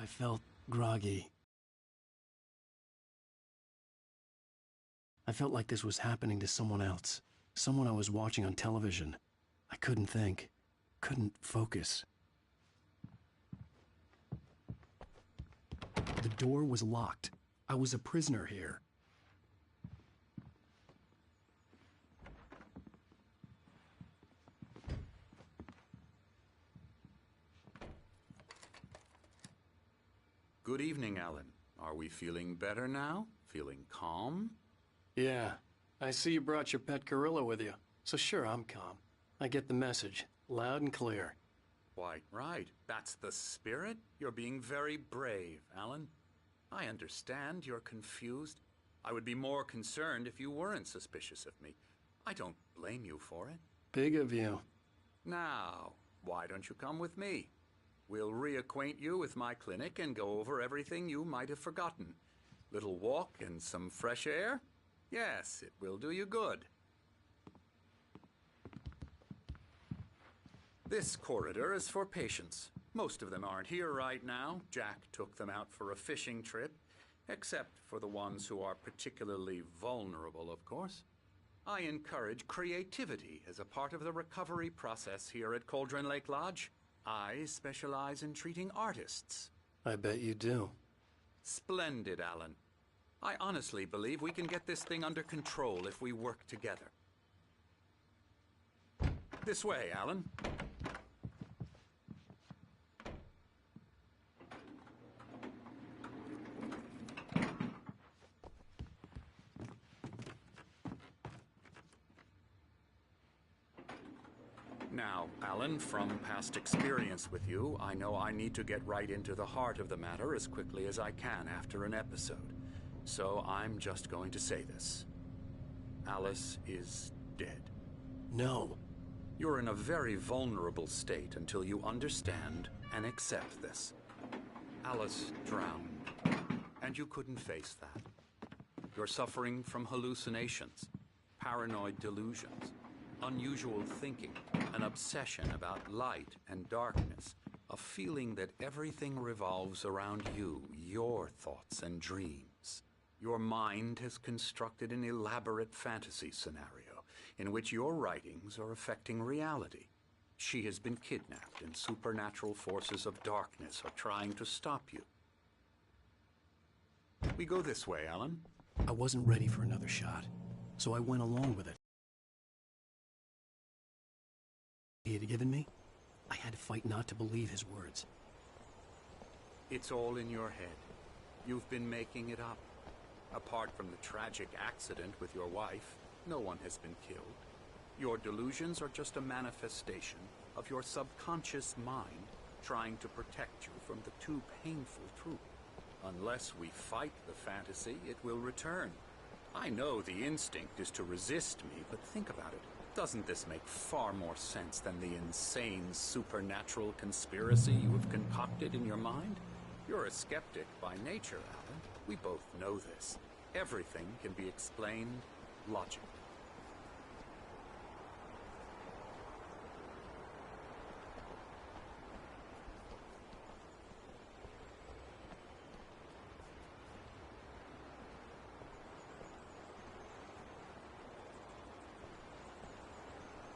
I felt groggy. I felt like this was happening to someone else. Someone I was watching on television. I couldn't think. Couldn't focus. The door was locked. I was a prisoner here. Good evening, Alan. Are we feeling better now? Feeling calm? Yeah. I see you brought your pet gorilla with you. So sure, I'm calm. I get the message. Loud and clear. Quite right. That's the spirit. You're being very brave, Alan. I understand you're confused. I would be more concerned if you weren't suspicious of me. I don't blame you for it. Big of you. Now, why don't you come with me? We'll reacquaint you with my clinic and go over everything you might have forgotten. Little walk and some fresh air? Yes, it will do you good. This corridor is for patients. Most of them aren't here right now. Jack took them out for a fishing trip, except for the ones who are particularly vulnerable, of course. I encourage creativity as a part of the recovery process here at Cauldron Lake Lodge. I specialize in treating artists. I bet you do. Splendid, Alan. I honestly believe we can get this thing under control if we work together. This way, Alan. Now, Alan, from past experience with you, I know I need to get right into the heart of the matter as quickly as I can after an episode. So I'm just going to say this. Alice is dead. No. You're in a very vulnerable state until you understand and accept this. Alice drowned, and you couldn't face that. You're suffering from hallucinations, paranoid delusions, unusual thinking, an obsession about light and darkness, a feeling that everything revolves around you, your thoughts and dreams. Your mind has constructed an elaborate fantasy scenario in which your writings are affecting reality. She has been kidnapped and supernatural forces of darkness are trying to stop you. We go this way, Alan. I wasn't ready for another shot, so I went along with it. He had given me, I had to fight not to believe his words. It's all in your head. You've been making it up. Apart from the tragic accident with your wife, no one has been killed. Your delusions are just a manifestation of your subconscious mind trying to protect you from the too painful truth. Unless we fight the fantasy, it will return. I know the instinct is to resist me, but think about it. Doesn't this make far more sense than the insane supernatural conspiracy you have concocted in your mind? You're a skeptic by nature, Alan. We both know this. Everything can be explained logically.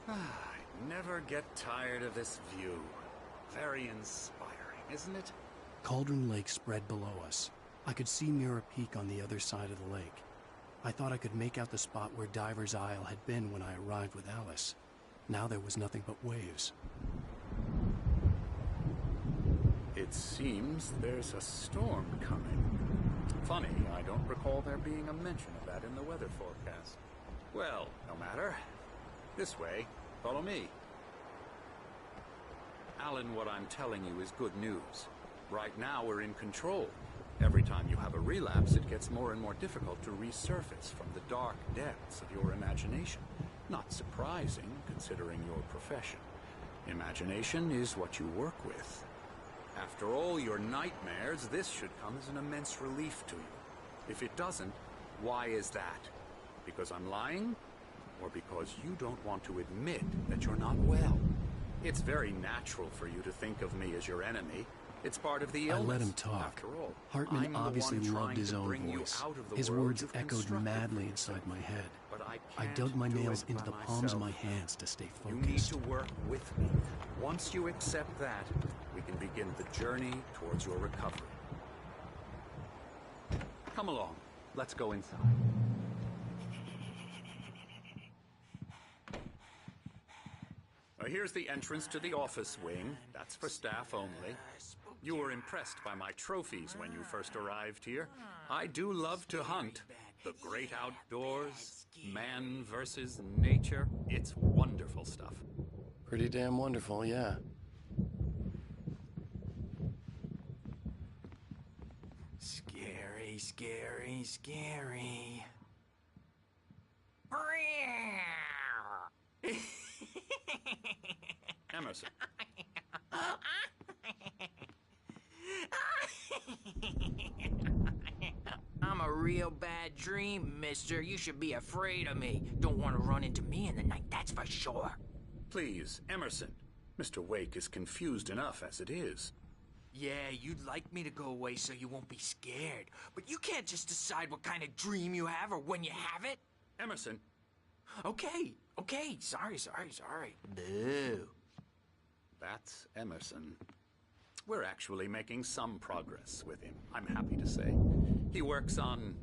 I never get tired of this view. Very inspiring, isn't it? Cauldron Lake spread below us. I could see Mirror Peak on the other side of the lake. I thought I could make out the spot where Diver's Isle had been when I arrived with Alice. Now there was nothing but waves. It seems there's a storm coming. Funny, I don't recall there being a mention of that in the weather forecast. Well, no matter. This way. Follow me. Alan, what I'm telling you is good news. Right now we're in control. Every time you have a relapse, it gets more and more difficult to resurface from the dark depths of your imagination. Not surprising, considering your profession. Imagination is what you work with. After all your nightmares, this should come as an immense relief to you. If it doesn't, why is that? Because I'm lying? Or because you don't want to admit that you're not well? It's very natural for you to think of me as your enemy. It's part of the I illness. let him talk. After all, Hartman I'm the obviously one loved trying his to own bring you voice. out of the His world words you've echoed constructed madly for inside yourself. my head. But I can't dug my do nails it into by the palms of myself. my hands to stay You need focused. to work with me. Once you accept that, we can begin the journey towards your recovery. Come along. Let's go inside. Here's the entrance to the office wing. That's for staff only. You were impressed by my trophies when you first arrived here. I do love to hunt. The great outdoors, man versus nature. It's wonderful stuff. Pretty damn wonderful, yeah. Scary, scary, scary. Emerson. I'm a real bad dream, mister. You should be afraid of me. Don't want to run into me in the night, that's for sure. Please, Emerson. Mr. Wake is confused enough as it is. Yeah, you'd like me to go away so you won't be scared. But you can't just decide what kind of dream you have or when you have it. Emerson. Okay. Sorry. Boo. That's Emerson. We're actually making some progress with him, I'm happy to say. He works on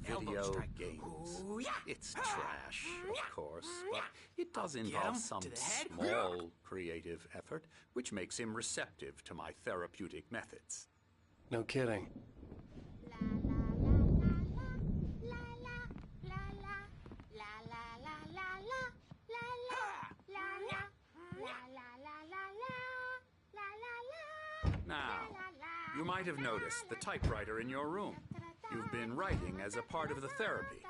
Elbow video strike. games. Ooh, yeah. It's trash, of course, but it does Get involve him some to the head. small creative effort, which makes him receptive to my therapeutic methods. No kidding. Now, you might have noticed the typewriter in your room. You've been writing as a part of the therapy.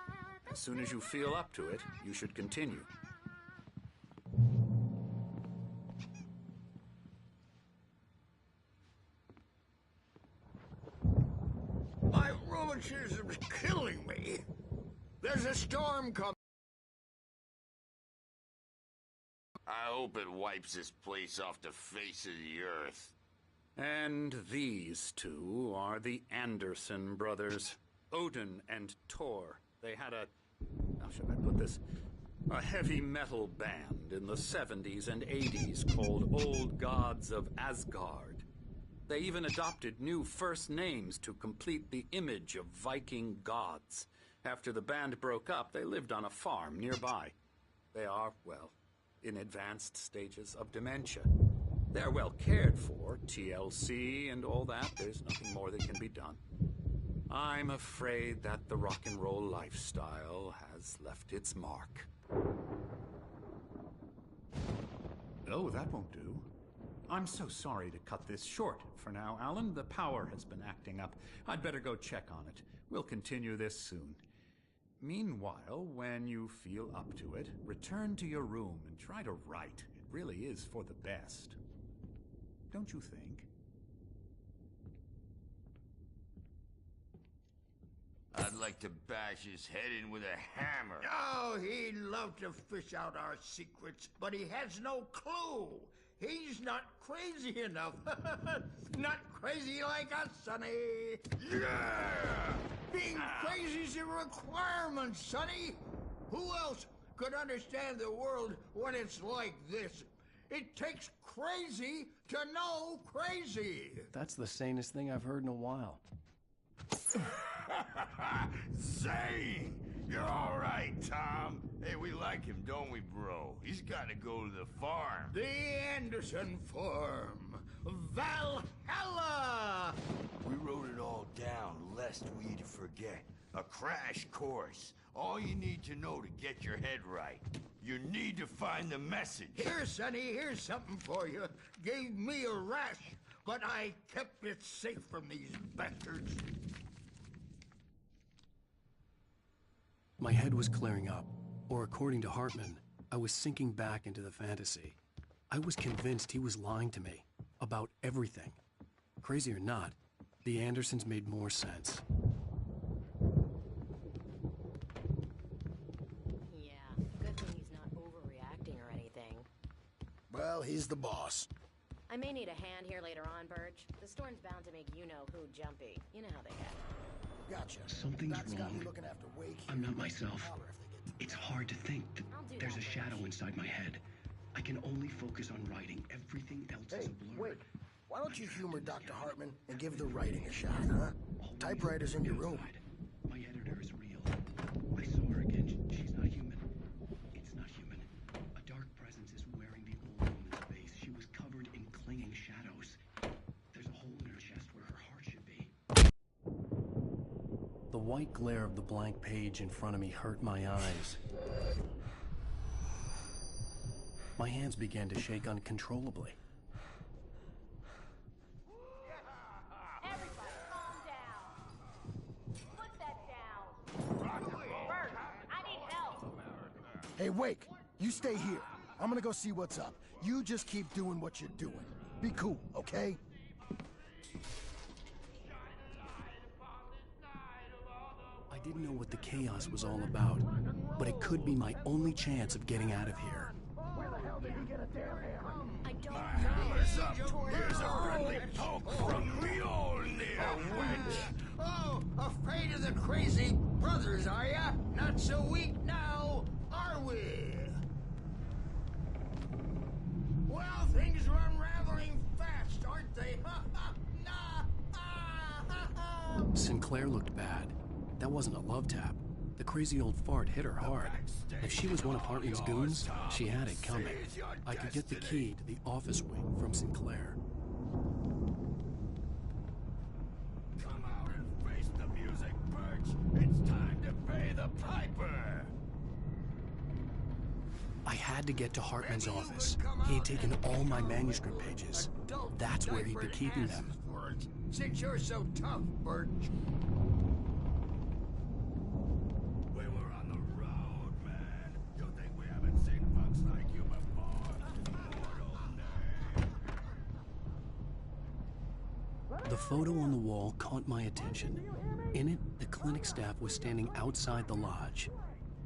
As soon as you feel up to it, you should continue. My rheumatism's killing me. There's a storm coming. I hope it wipes this place off the face of the earth. And these two are the Anderson brothers, Odin and Thor. They had how should I put this? A heavy metal band in the 70s and 80s called Old Gods of Asgard. They even adopted new first names to complete the image of Viking gods. After the band broke up, they lived on a farm nearby. They are, well, in advanced stages of dementia. They're well cared for, TLC and all that. There's nothing more that can be done. I'm afraid that the rock and roll lifestyle has left its mark. Oh, that won't do. I'm so sorry to cut this short for now, Alan. The power has been acting up. I'd better go check on it. We'll continue this soon. Meanwhile, when you feel up to it, return to your room and try to write. It really is for the best. Don't you think? I'd like to bash his head in with a hammer. Oh, he'd love to fish out our secrets, but he has no clue. He's not crazy enough. Not crazy like us, Sonny. Yeah! Being crazy's a requirement, Sonny. Who else could understand the world when it's like this? It takes crazy to know crazy. That's the sanest thing I've heard in a while. Zane! You're all right, Tom. Hey, we like him, don't we, bro? He's got to go to the farm. The Anderson Farm. Valhalla! We wrote it all down, lest we'd forget. A crash course. All you need to know to get your head right. You need to find the message. Here, Sonny, here's something for you. Gave me a rash, but I kept it safe from these bastards. My head was clearing up, or according to Hartman, I was sinking back into the fantasy. I was convinced he was lying to me about everything. Crazy or not, the Andersons made more sense. Yeah, good thing he's not overreacting or anything. Well, he's the boss. I may need a hand here later on, Birch. The storm's bound to make you-know-who jumpy. You know how they get. Gotcha. Something's Doc's got me wrong. looking after Wake. I'm not myself. Holler if they get to It's hard to think that I'll do there's that, a shadow Birch. inside my head. I can only focus on writing. Everything else is Hey, a blur. Wake. Why don't you humor Dr. Hartman and give the writing a shot, huh? Typewriter's in your room. My editor is real. I saw her again. She's not human. It's not human. A dark presence is wearing the old woman's face. She was covered in clinging shadows. There's a hole in her chest where her heart should be. The white glare of the blank page in front of me hurt my eyes. My hands began to shake uncontrollably. Everybody, calm down. Put that down. Bert, I need help. Hey, Wake, you stay here. I'm gonna go see what's up. You just keep doing what you're doing. Be cool, okay? I didn't know what the chaos was all about, but it could be my only chance of getting out of here. Where the hell did he get a damn hammer? I don't know. Hammer's up. Here's a friendly poke from Mjolnir, wench. Oh, afraid of the crazy brothers, are ya? Not so weak now, are we? Well, things are unraveling fast, aren't they? Ha ha! Nah! Ah, ha, ha. Sinclair looked bad. That wasn't a love tap. The crazy old fart hit her hard. If she was one of Hartman's goons, she had it coming. I could get the key to the office wing from Sinclair. Come out and face the music, Birch. It's time to pay the piper. I had to get to Hartman's office. He had taken all my manuscript pages. That's where he'd be keeping them. Since you're so tough, Birch. We were on the road, man. You think we haven't seen folks like you before? Mortal The photo on the wall caught my attention. In it, the clinic staff was standing outside the lodge.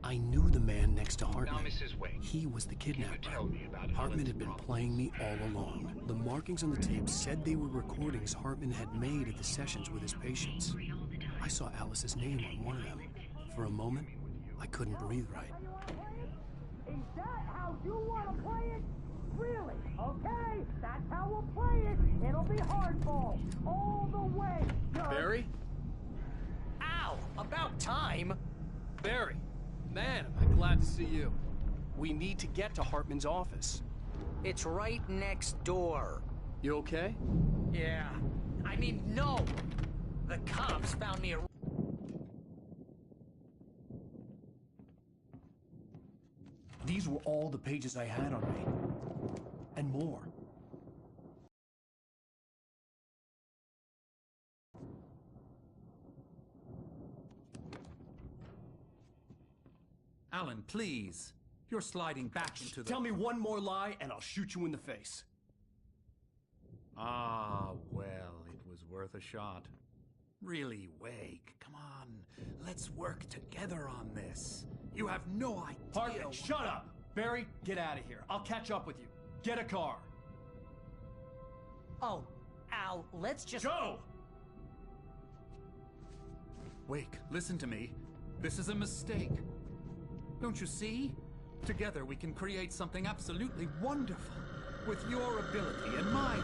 I knew the man next to Hartman. Now, Mrs. Wade, He was the kidnapper. tell me about Hartman Alan's had been problem? playing me all along. The markings on the tape said they were recordings Hartman had made at the sessions with his patients. I saw Alice's name on one of them. For a moment, I couldn't breathe right. Is that how you want to play it? Really? Okay, that's how we'll play it. It'll be hardball all the way. Barry? Ow! About time! Barry! Man, am I glad to see you. We need to get to Hartman's office. It's right next door. You okay? Yeah. I mean, no! The cops found me a... These were all the pages I had on me. And more. Alan, please. You're sliding back into the... Tell me one more lie and I'll shoot you in the face. Ah, well, it was worth a shot. Really, Wake, come on. Let's work together on this. You have no idea... Hartman, shut up! Barry, get out of here. I'll catch up with you. Get a car. Oh, Al, let's just... Go! Wake, listen to me. This is a mistake. Don't you see? Together we can create something absolutely wonderful. With your ability and mine.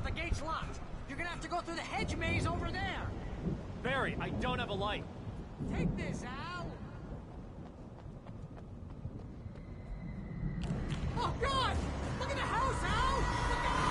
the gate's locked. You're gonna have to go through the hedge maze over there. Barry, I don't have a light. Take this, Al. Oh, God! Look at the house, Al! Look out!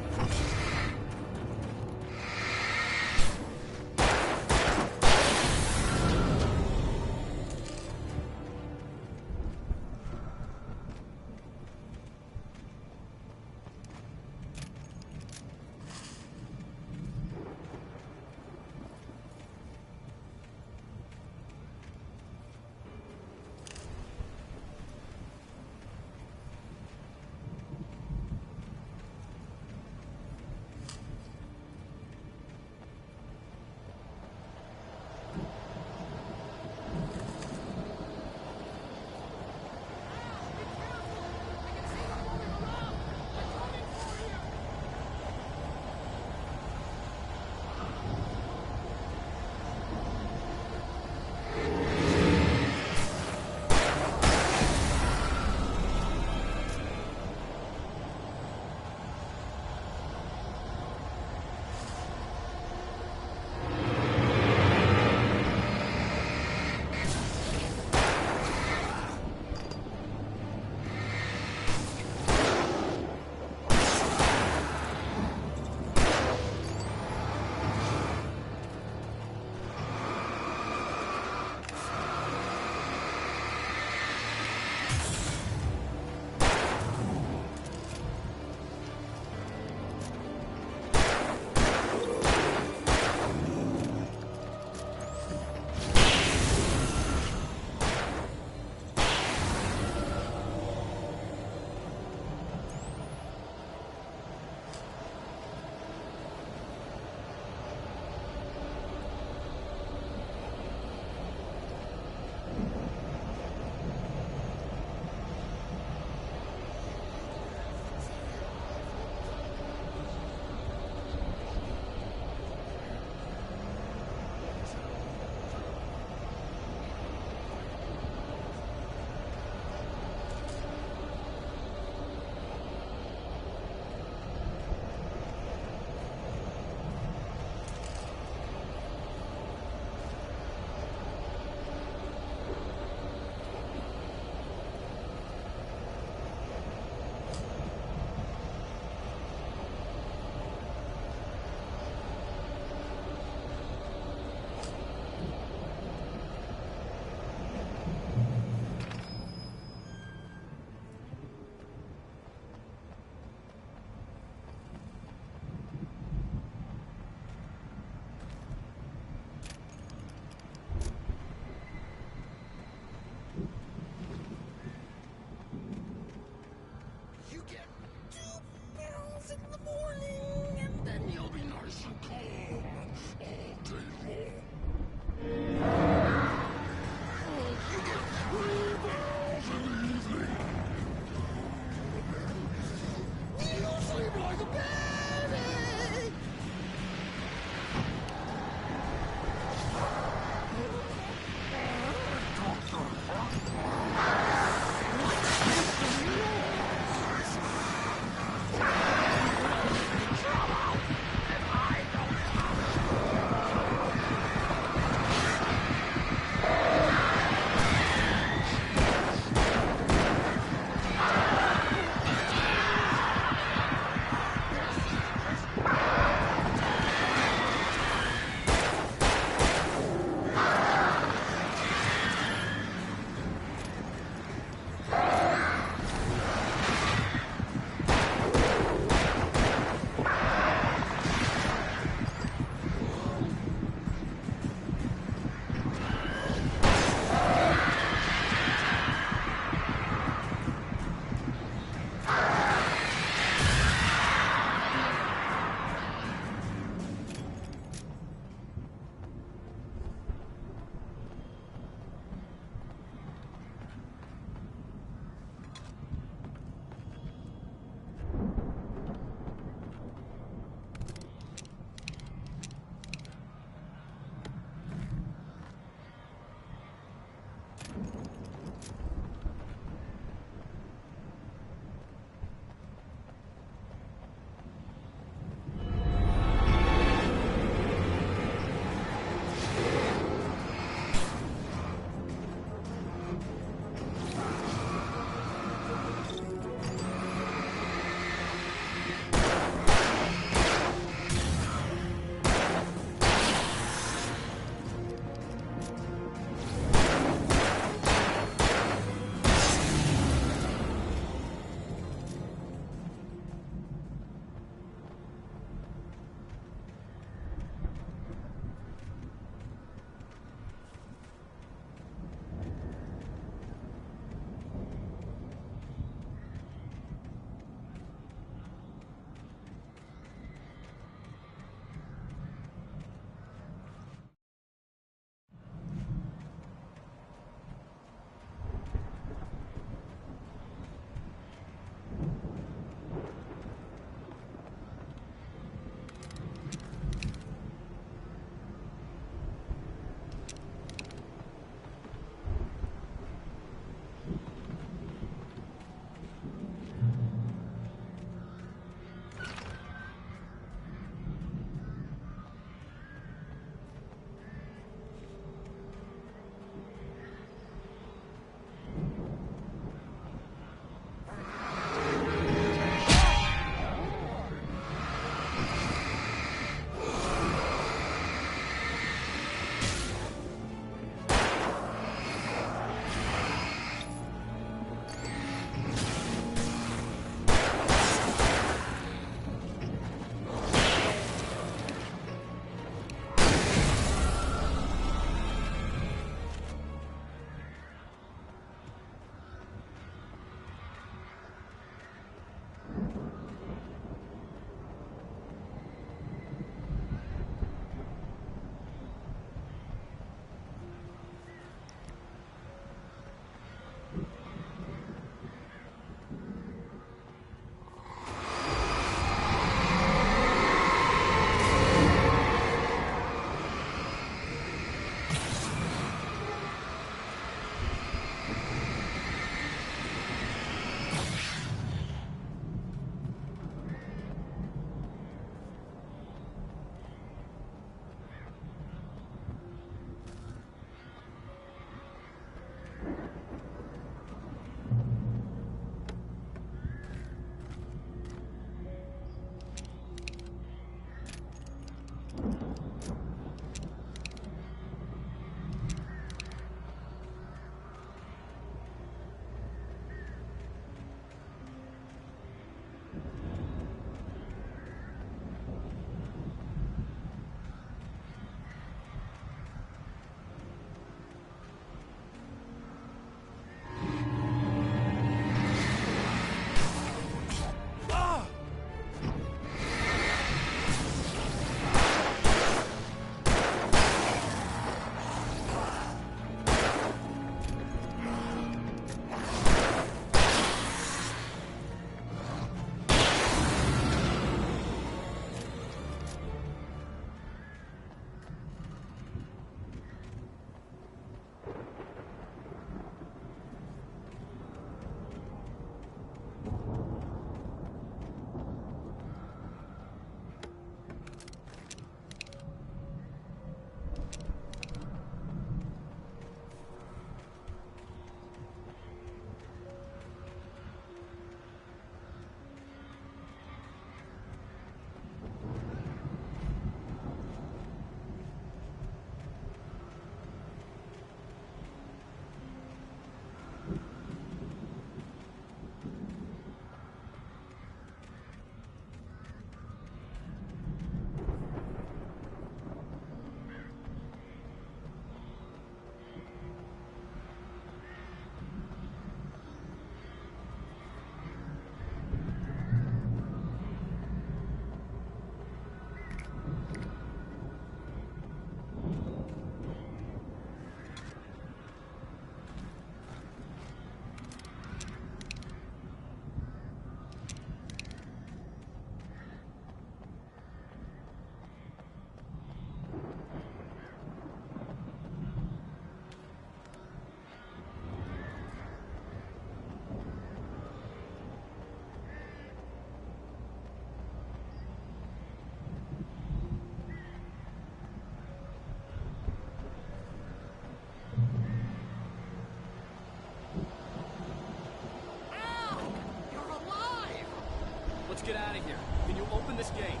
open this gate?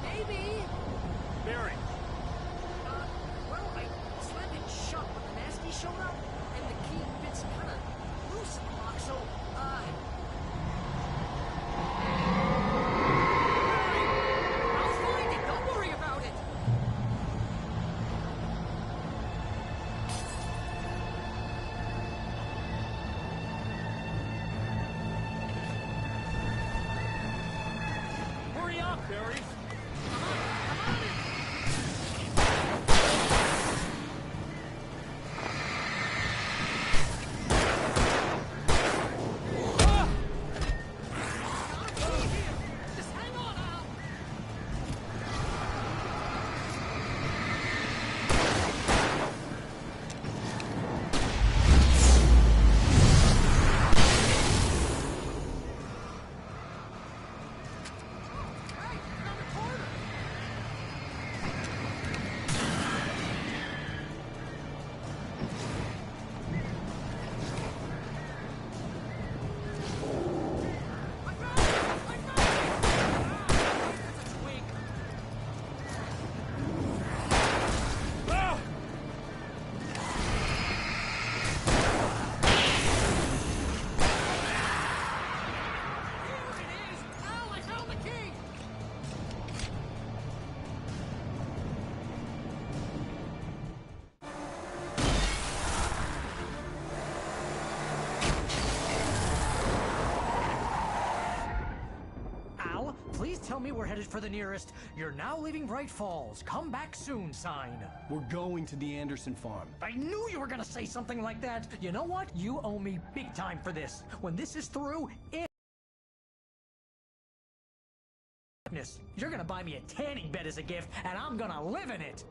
Maybe. Barry. Well, I slammed it shut when the nasty showed up, and the key fits kind of loose in the lock, so, I'll find it. Don't worry about it. Hurry up, Barry. Just hang on, Al. Hey, around the corner. I found it! That's a twig. Here it is! Al, I found the key! Al, please tell me we're headed for the nearest "You're now leaving Bright Falls. Come back soon" sign. We're going to the Anderson farm. I knew you were gonna say something like that. You know what? You owe me big time for this. When this is through, you're gonna buy me a tanning bed as a gift, and I'm gonna live in it.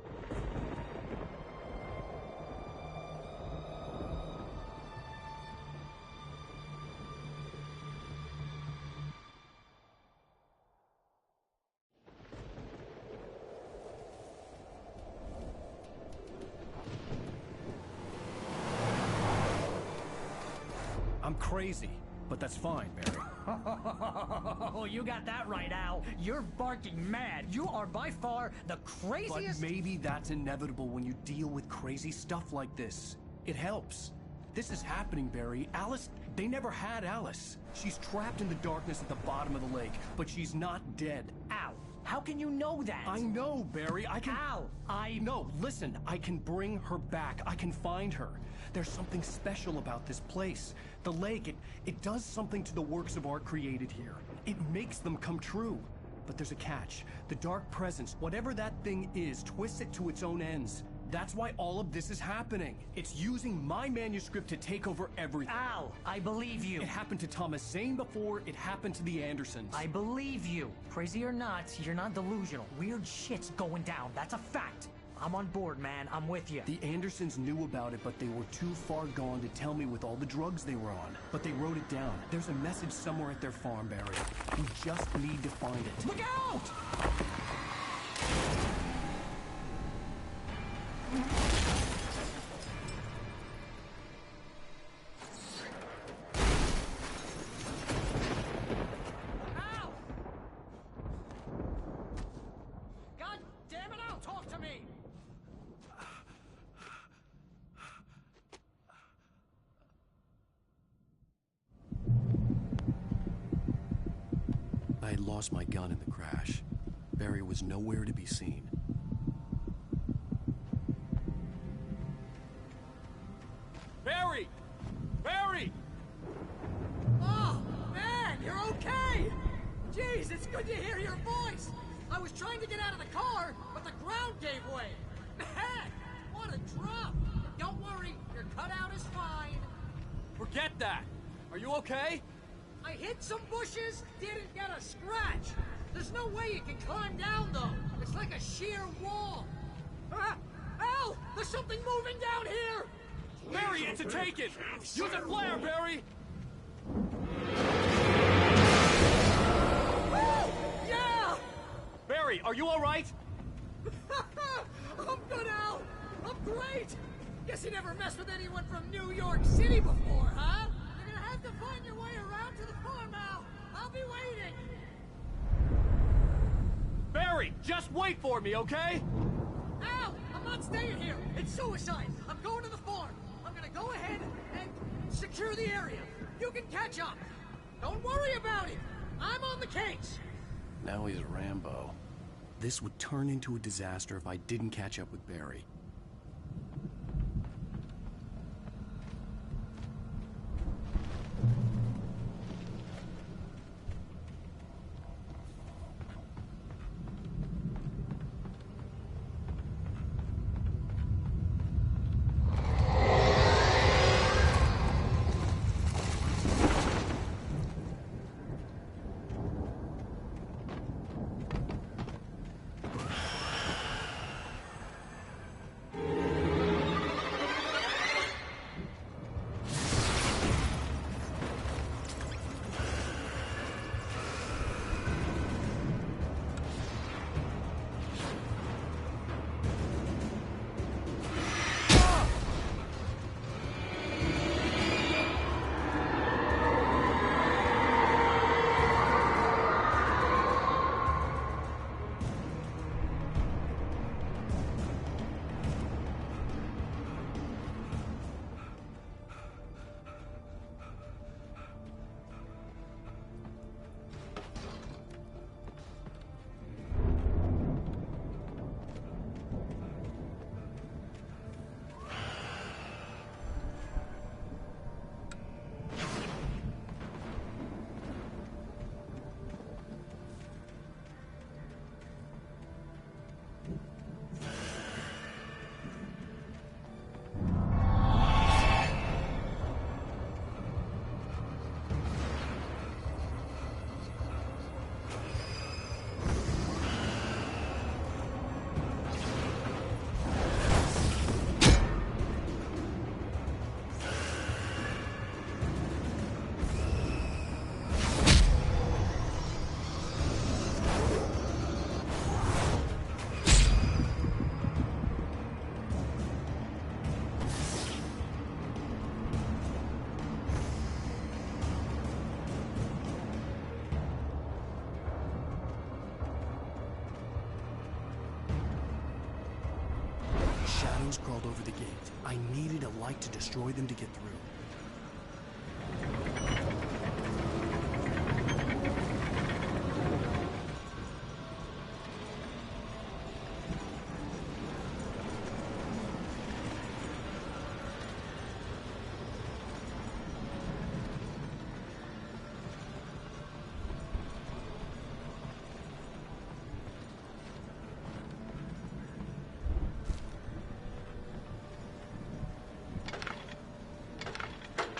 I'm crazy, but that's fine, Barry. Oh, you got that right, Al. You're barking mad. You are by far the But craziest. maybe that's inevitable when you deal with crazy stuff like this. It helps. This is happening, Barry. Alice, they never had Alice. She's trapped in the darkness at the bottom of the lake, but she's not dead. Al, how can you know that? I know, Barry. I can... Al, No, listen. I can bring her back. I can find her. There's something special about this place. The lake, it does something to the works of art created here. It makes them come true. But there's a catch. The dark presence, whatever that thing is, twists it to its own ends. That's why all of this is happening. It's using my manuscript to take over everything. Al, I believe you. It happened to Thomas Zane before, it happened to the Andersons. I believe you. Crazy or not, you're not delusional. Weird shit's going down. That's a fact. I'm on board, man. I'm with you. The Andersons knew about it, but they were too far gone to tell me with all the drugs they were on. But they wrote it down. There's a message somewhere at their farm, Barry. We just need to find it. Look out! Al! God damn it, Al, talk to me! I had lost my gun in the crash. Barry was nowhere to be seen. Barry! Barry! Oh, man, you're okay! Jeez, it's good to hear your voice! I was trying to get out of the car, but the ground gave way! Man, what a drop! Don't worry, your cutout is fine. Forget that! Are you okay? I hit some bushes, didn't get a scratch. There's no way you can climb down, though. It's like a sheer wall. Al, there's something moving down here! Barry, it's a take-it! Use a flare, Barry! Yeah! Barry, are you alright? I'm good, Al. I'm great. Guess you never messed with anyone from New York City before, huh? You're gonna have to find your way around to the farm, Al. I'll be waiting. Barry, just wait for me, okay? Al, I'm not staying here. It's suicide. I'm going to the farm. I'm gonna go ahead and secure the area. You can catch up. Don't worry about it. I'm on the case. Now he's Rambo. This would turn into a disaster if I didn't catch up with Barry. Shadows crawled over the gate. I needed a light to destroy them to get through.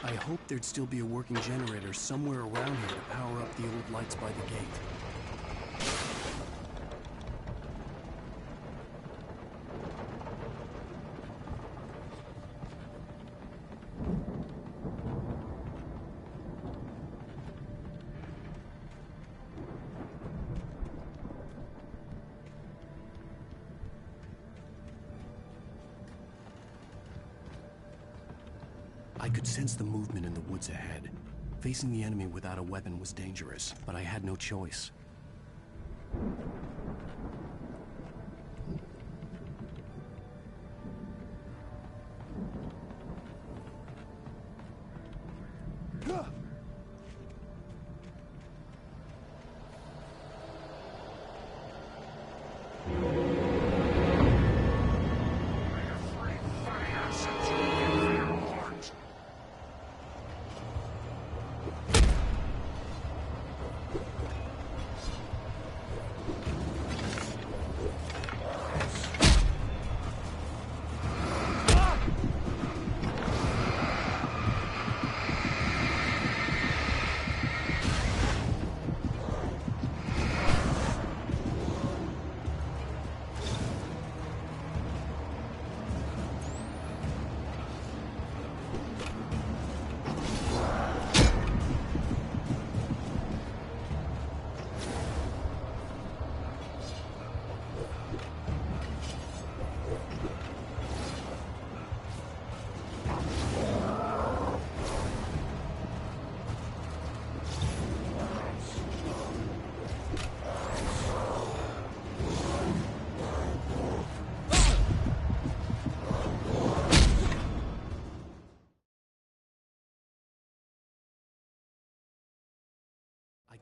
I hoped there'd still be a working generator somewhere around here to power up the old lights by the gate. I could sense the movement in the woods ahead. Facing the enemy without a weapon was dangerous, but I had no choice.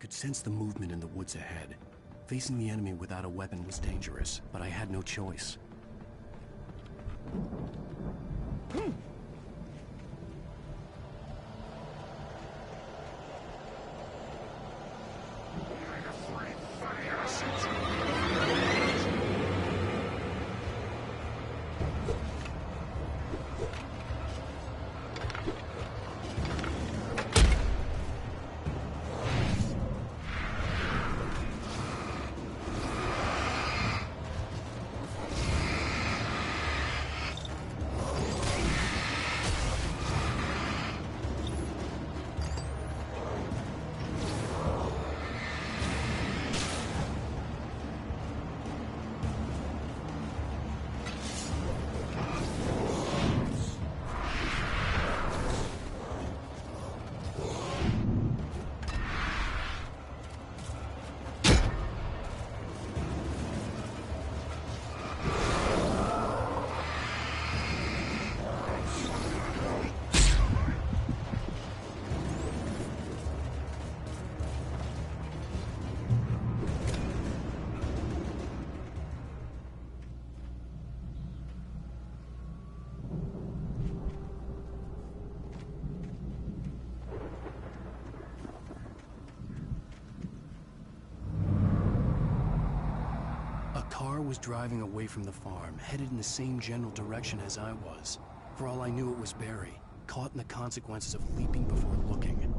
could sense the movement in the woods ahead. Facing the enemy without a weapon was dangerous, but I had no choice. Car was driving away from the farm, headed in the same general direction as I was. For all I knew, it was Barry, caught in the consequences of leaping before looking.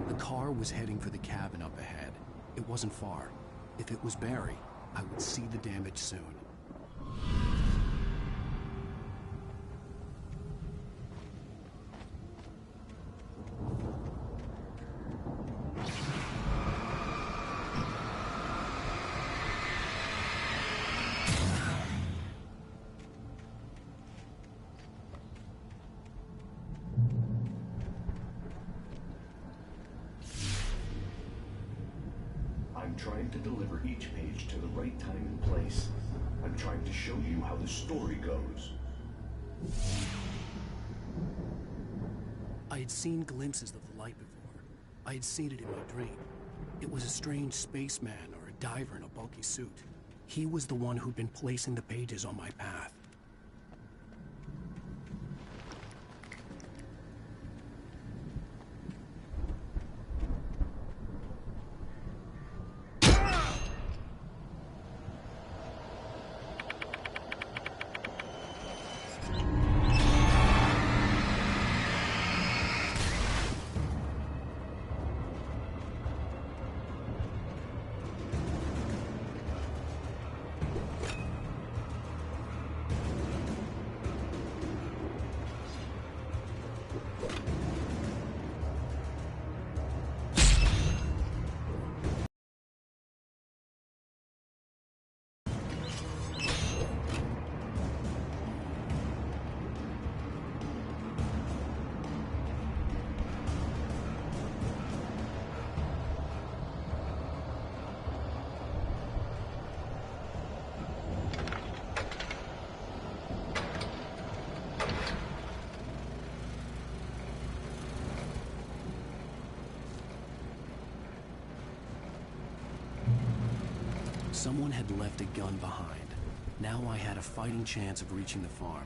The car was heading for the cabin up ahead. It wasn't far. If it was Barry, I would see the damage soon. I'm trying to deliver each page to the right time and place. I'm trying to show you how the story goes. I had seen glimpses of the light before. I had seen it in my dream. It was a strange spaceman or a diver in a bulky suit. He was the one who'd been placing the pages on my path. Someone had left a gun behind. Now I had a fighting chance of reaching the farm.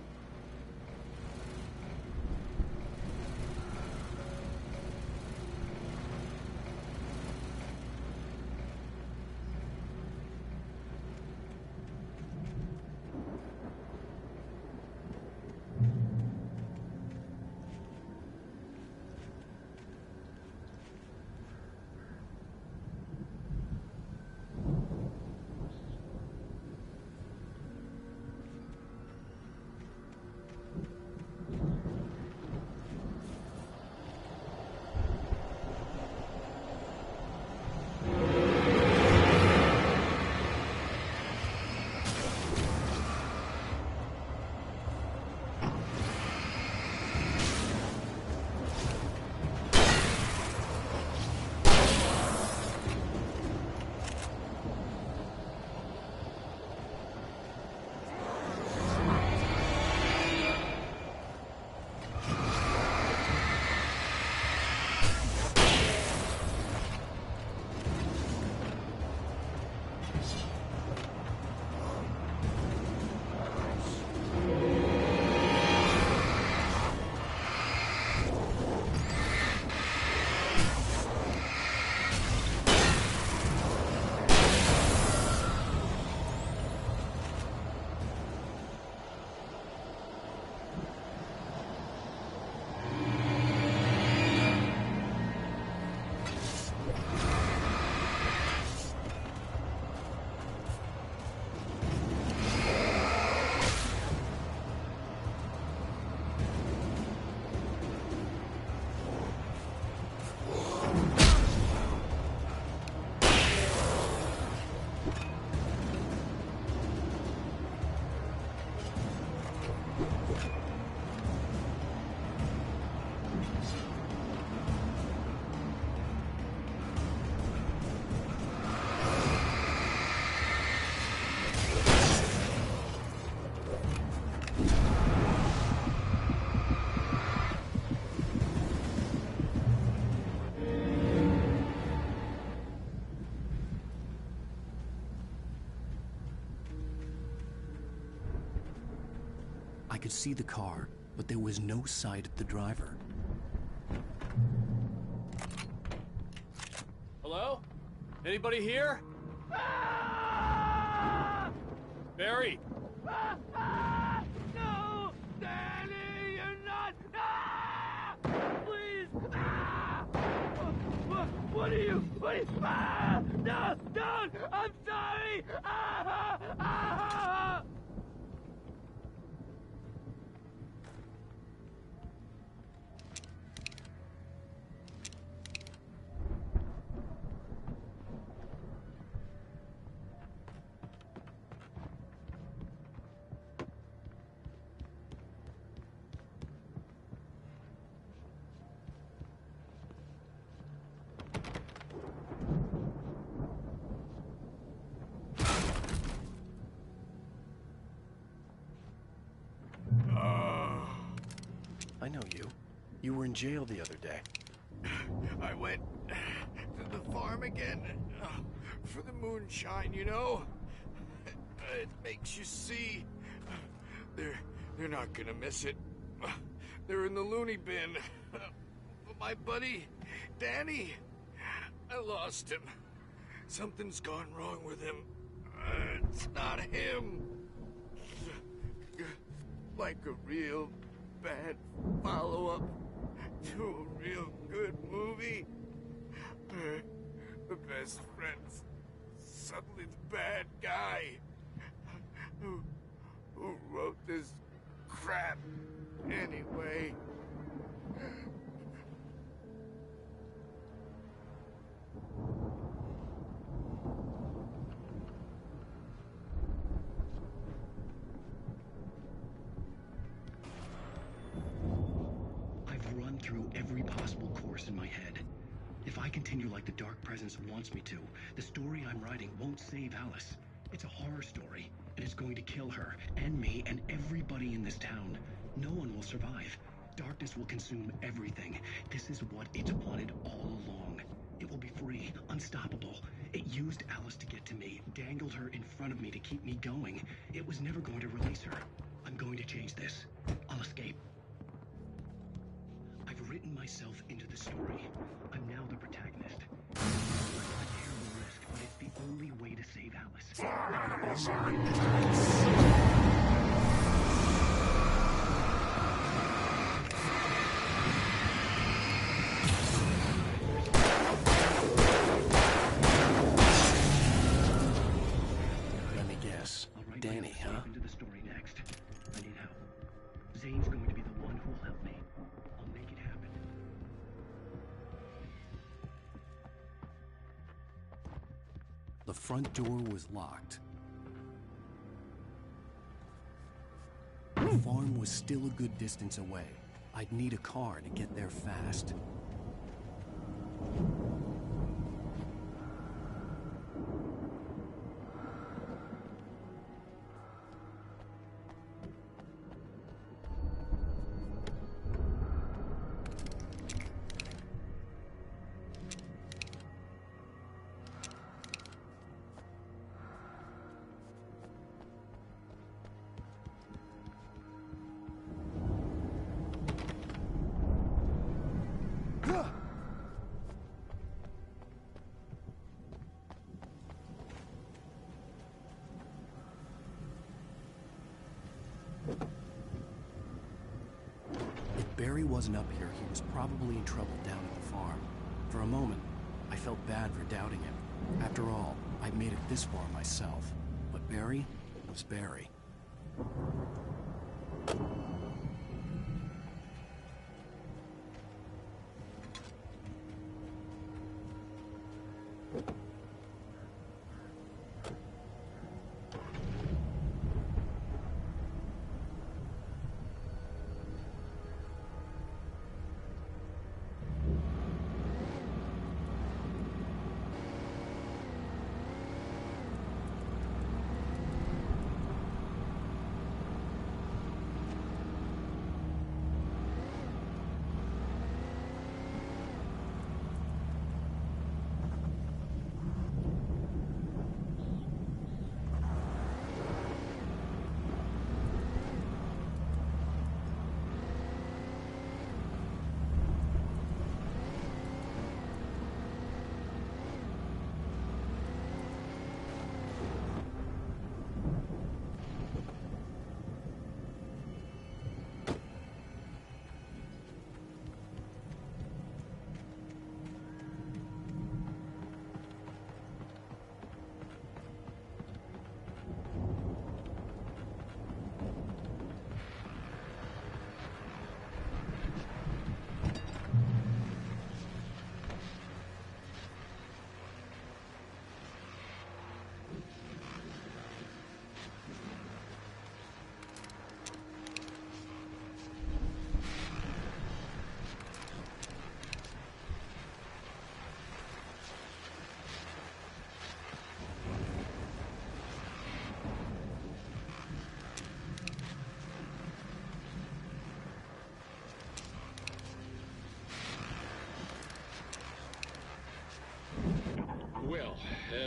could see the car, but there was no sight of the driver. Hello? Anybody here? Barry! No! Danny, you're not! Please! What are you? No! Don't! I'm sorry! I know you. You were in jail the other day. I went to the farm again for the moonshine, you know? It makes you see. They're not gonna miss it. They're in the loony bin. But my buddy, Danny, I lost him. Something's gone wrong with him. It's not him. Like a real bad follow-up to a real good movie. The best friend's suddenly the bad guy. Who wrote this crap anyway? I've run through every possible course in my head. If I continue like the Dark Presence wants me to, the story I'm writing won't save Alice. It's a horror story, and it's going to kill her, and me, and everybody in this town. No one will survive. Darkness will consume everything. This is what it's wanted all along. It will be free, unstoppable. It used Alice to get to me, dangled her in front of me to keep me going. It was never going to release her. I'm going to change this. I'll escape. I've written myself into the story. I'm now the protagonist. It's a terrible risk, but it's the only way to save Alice. Let me guess. Danny, huh? Into the story next. I need help. Zane's going to be the one who'll help me. I'll make it happen. The front door was locked. The farm was still a good distance away. I'd need a car to get there fast. If Barry wasn't up here, he was probably in trouble down at the farm. For a moment, I felt bad for doubting him. After all, I'd made it this far myself. But Barry was Barry.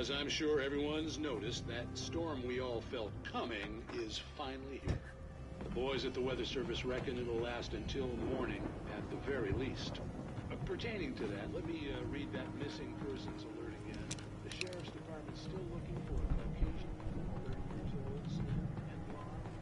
As I'm sure everyone's noticed, that storm we all felt coming is finally here. The boys at the Weather Service reckon it'll last until morning, at the very least. Pertaining to that, let me read that missing persons alert again. The Sheriff's Department's still looking for a Caucasian woman, 30 years old, slim and blonde.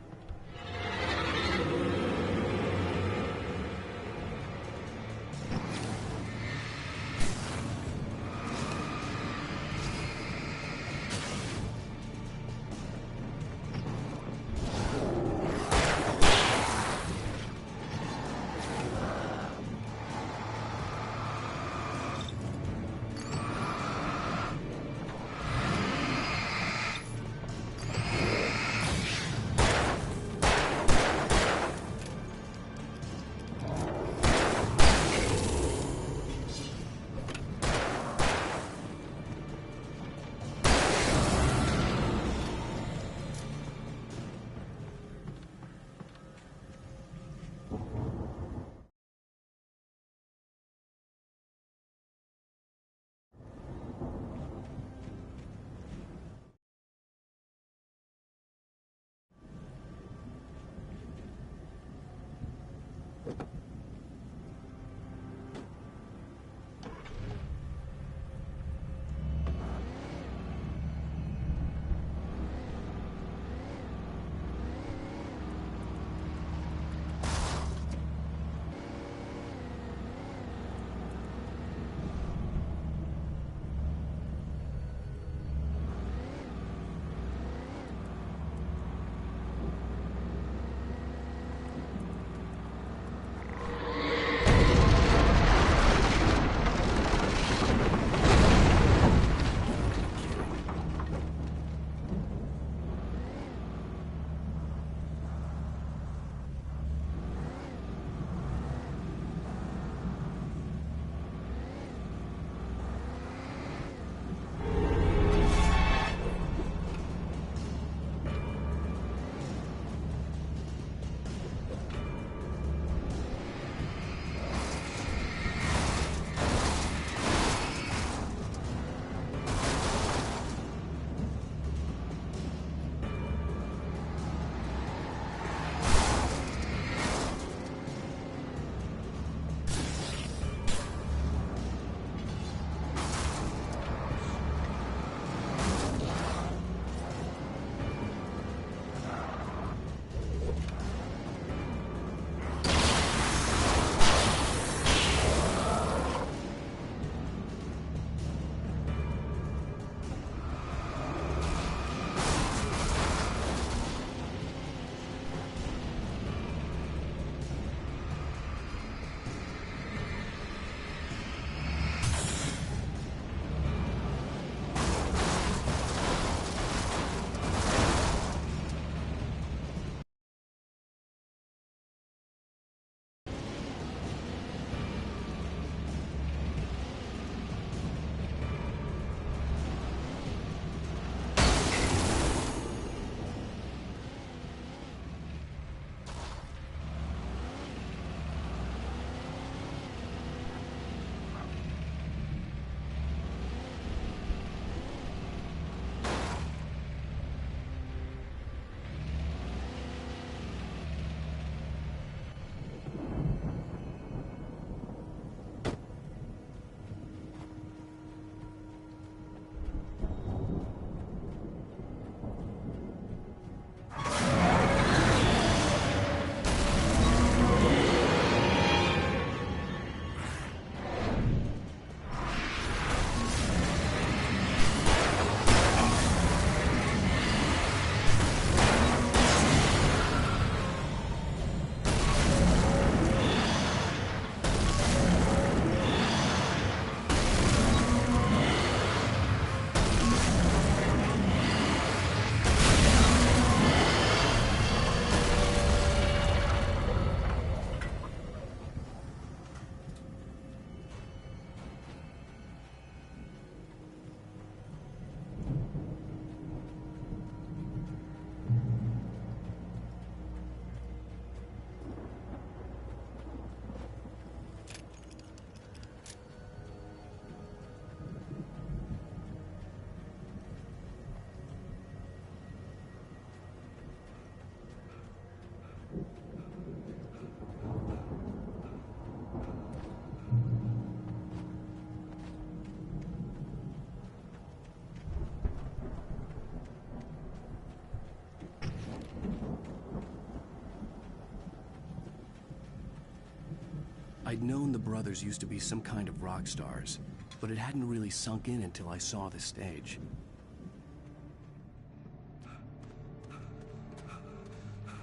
I'd known the brothers used to be some kind of rock stars, but it hadn't really sunk in until I saw the stage.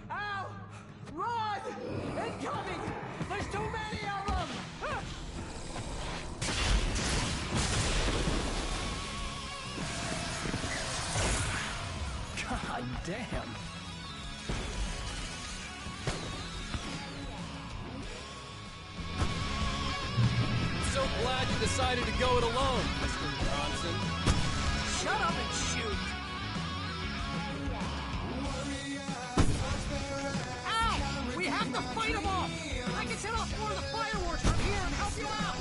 Al! Run! Incoming! There's too many of them! God damn! So glad you decided to go it alone, Mr. Johnson. Shut up and shoot! Al! We have to fight them off! I can set off more of the fireworks from here and help you out!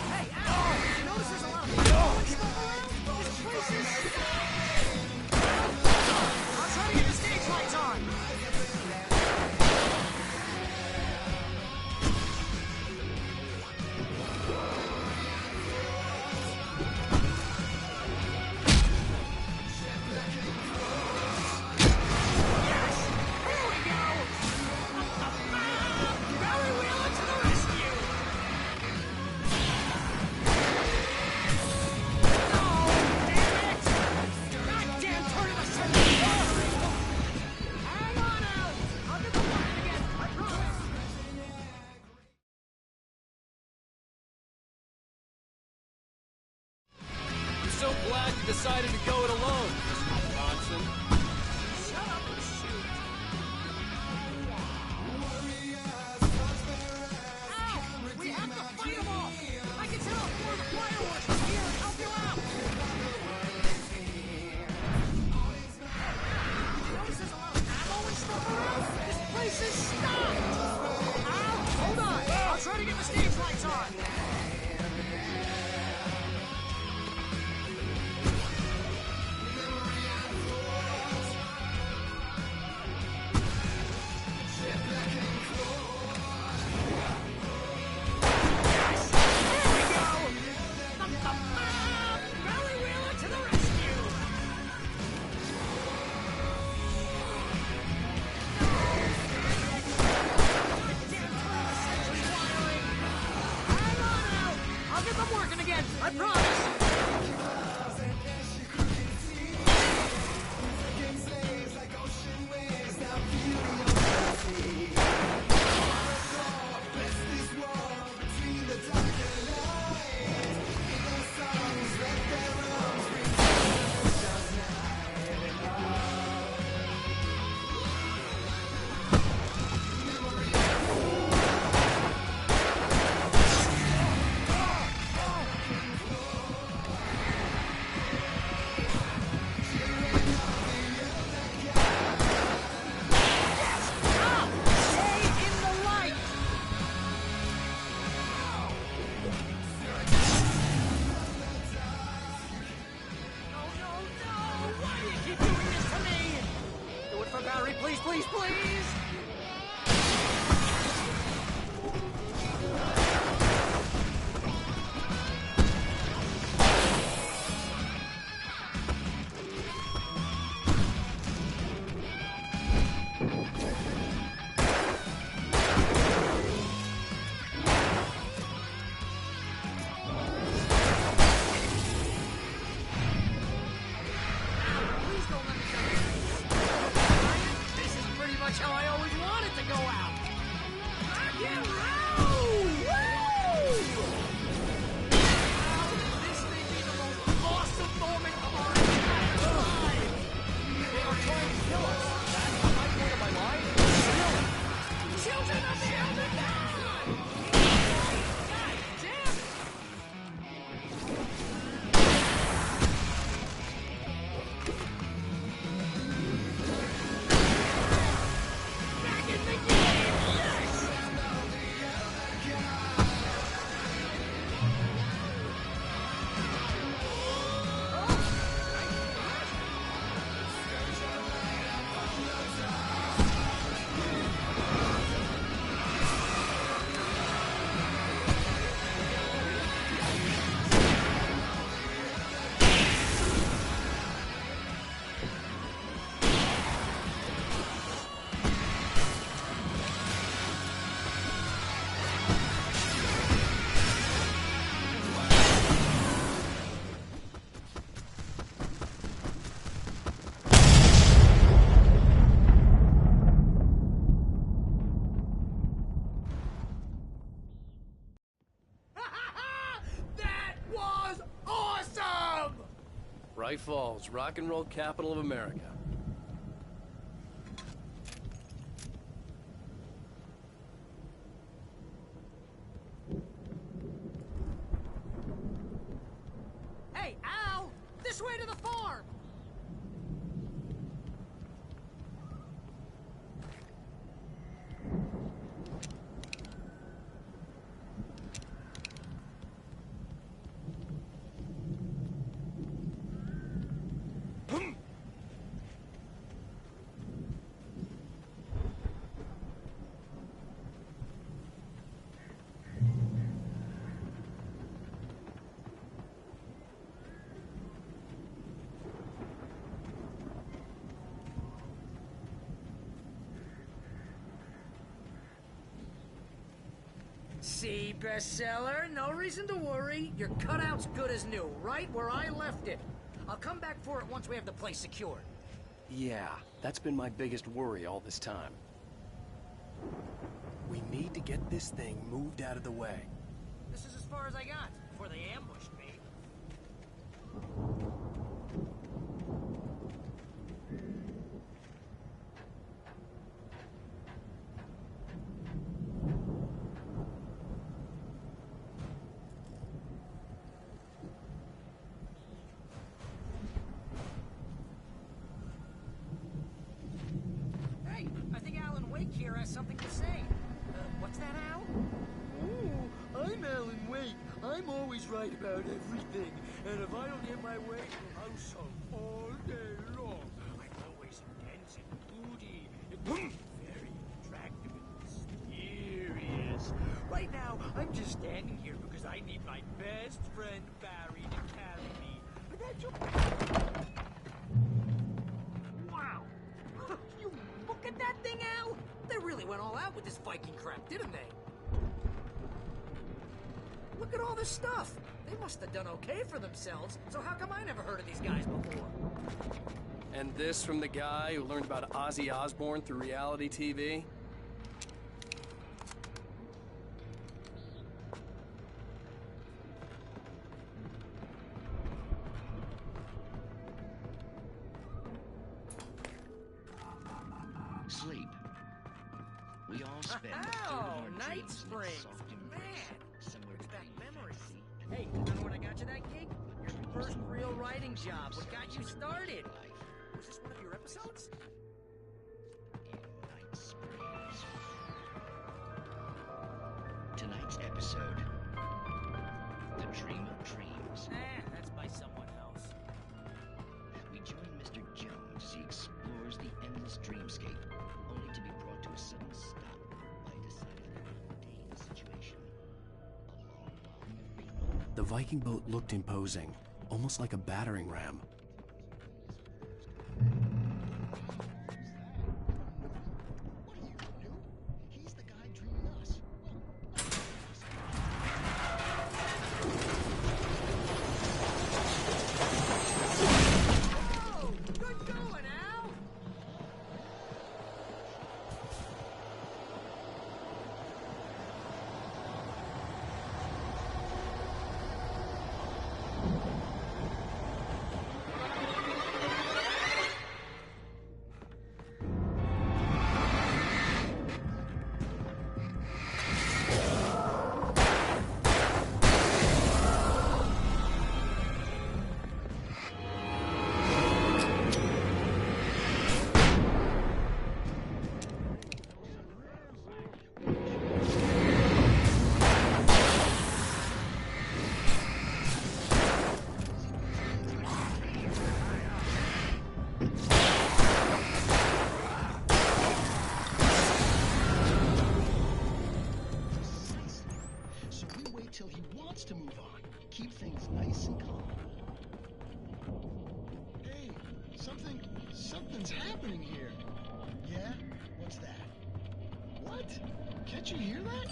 Hey, Al! You notice there's a lot of people stuff around? This place is stacked! I'll try to get the stage lights on! So glad you decided to go it alone, Mr. Johnson. Shut up and shoot! Al! We have to fight them off! I can set off more of the fireworks from here and help you out! You notice there's a lot of ammo and stuff around? This place is stocked! Al, hold on! I'll try to get the stage lights on! I promise! Please, please, please! How I always wanted to go out! Rock and roll! Woo! This may be the most awesome moment of our entire life! They are trying to kill us! That's not my point of my life! Children of the Elder God! God damn it! Bright Falls, rock and roll capital of America. Hey, Al! This way to the farm! See, bestseller, no reason to worry. Your cutout's good as new, right where I left it. I'll come back for it once we have the place secured. Yeah, that's been my biggest worry all this time. We need to get this thing moved out of the way. This is as far as I got before they ambushed me. Hey, I think Alan Wake here has something to say. What's that, Al? Oh, I'm Alan Wake. I'm always right about everything. And if I don't get my way, I'll sulk all day long. I'm always intense and moody and very attractive and mysterious. Right now, I'm just standing here because I need my best friend Barry to carry me. But that's okay. Wow! You look at that thing, Al! They really went all out with this Viking crap, didn't they? Look at all this stuff. They must have done okay for themselves, so how come I never heard of these guys before? And this from the guy who learned about Ozzy Osbourne through reality TV? Sleep. We all spend a third of Oh, our Night dreams in Springs! its soft embrace, Man! somewhere Brings back between memories. fantasy Hey, remember when I got you that gig? Your first real writing job. What got you started? Was this one of your episodes? and Night Springs. Tonight's episode, The Dream of Dreams. That's by someone else. We join Mr. Jones as he explores the endless dreamscape, only to be brought to a sudden stop by a decidedly mundane situation. The Viking boat looked imposing, almost like a battering ram. He's the guy dreaming us. Oh, good going, Al! So we wait till he wants to move on. Keep things nice and calm. Hey, something's happening here. Yeah? What's that? What? Can't you hear that?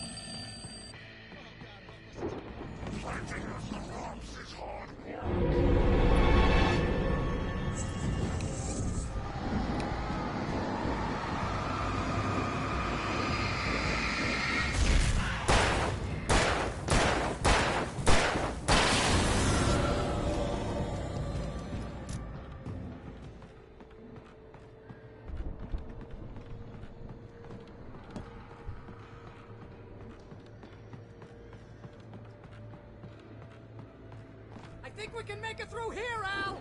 think we can make it through here, Al?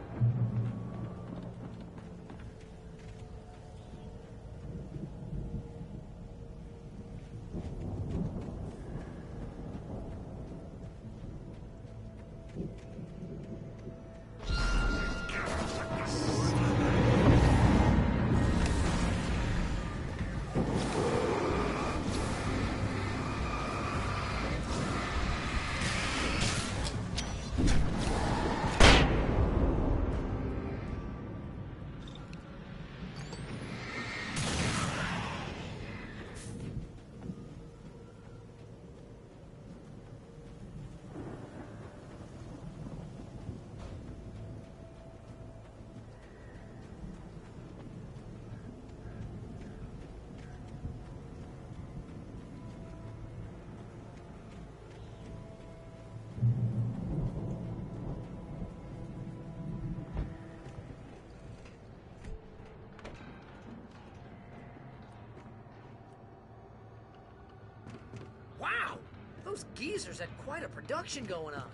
Wow! Those geezers had quite a production going on.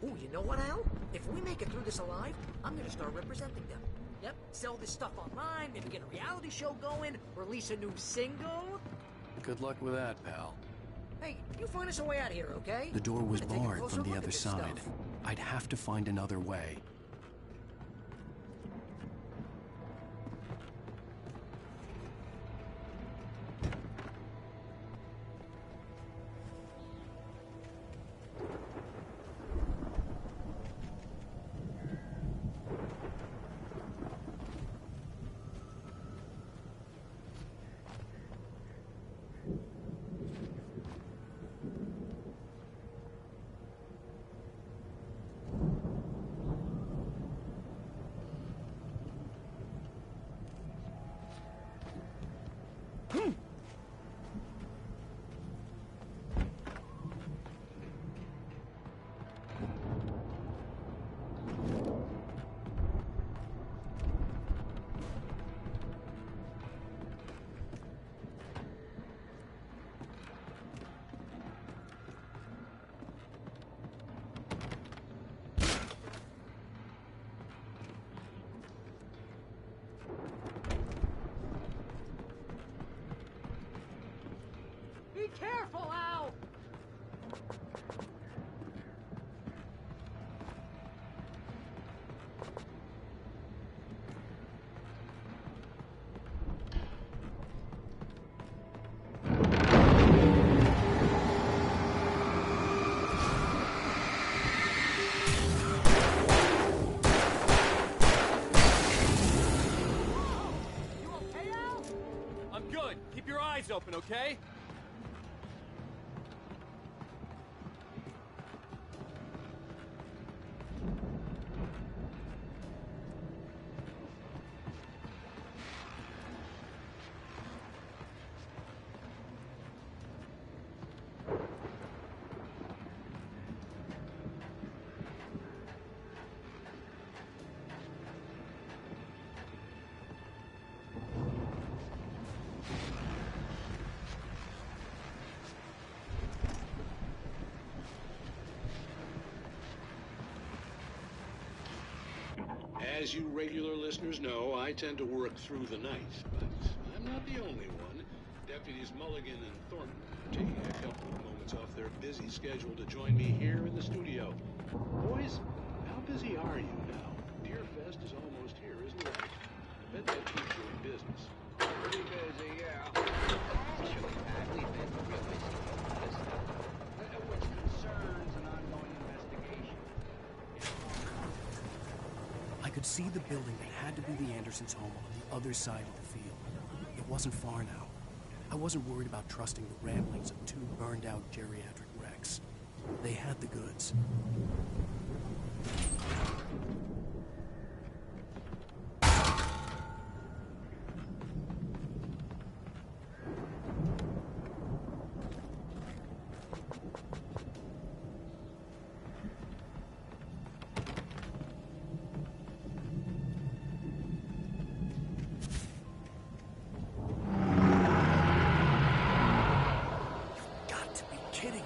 Ooh, you know what, Al? If we make it through this alive, I'm gonna start representing them. Yep, sell this stuff online, maybe get a reality show going, release a new single. Good luck with that, pal. Hey, you find us a way out of here, okay? The door was I'm gonna take a barred closer from the look at other this side. stuff. I'd have to find another way. Be careful, Al! You okay, Al? I'm good. Keep your eyes open, okay? As you regular listeners know, I tend to work through the night, but I'm not the only one. Deputies Mulligan and Thornton are taking a couple of moments off their busy schedule to join me here in the studio. Boys, how busy are you now? Deer Fest is almost here, isn't it? I bet that keeps you in business. Pretty busy, yeah. Actually, Pat, we've been real busy with this stuff, which concerns an ongoing investigation. I could see the building that had to be the Andersons' home on the other side of the field. It wasn't far now. I wasn't worried about trusting the ramblings of two burned-out geriatric wrecks. They had the goods. Got to be kidding me.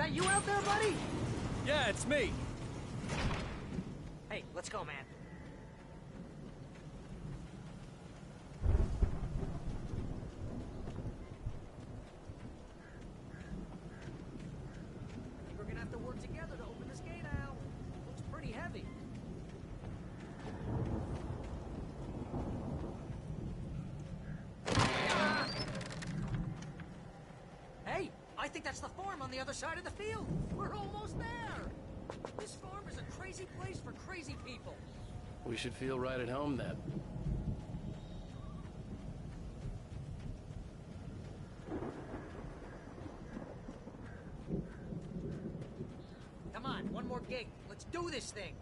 that you out there, buddy? Yeah, it's me. Hey, let's go, man. We're gonna have to work together to open this gate, Al. Looks pretty heavy. Hey, I think that's the farm on the other side of the field. We're almost there. This farm is a crazy place for crazy people. We should feel right at home then. Come on, one more gate. Let's do this thing.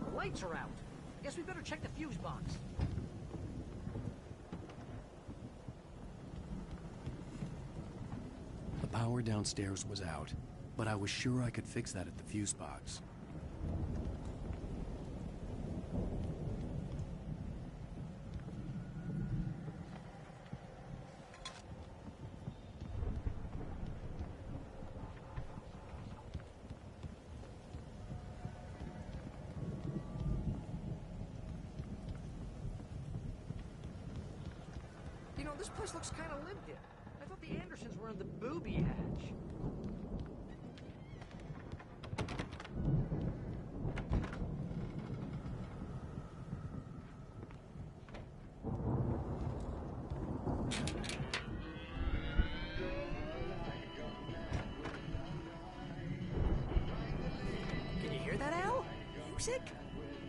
The lights are out. Guess we better check the fuse box. The power downstairs was out, but I was sure I could fix that at the fuse box. You know, this place looks kind of lived in. I thought the Andersons were in the booby hatch. Can you hear that, Al? Music?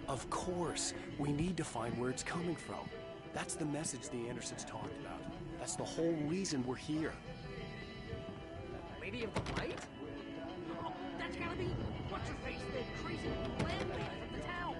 Of course. We need to find where it's coming from. That's the message the Andersons talked about. That's the whole reason we're here. Lady of the Light? Oh, that's gotta be what's-her-face, the crazy landlady from the town.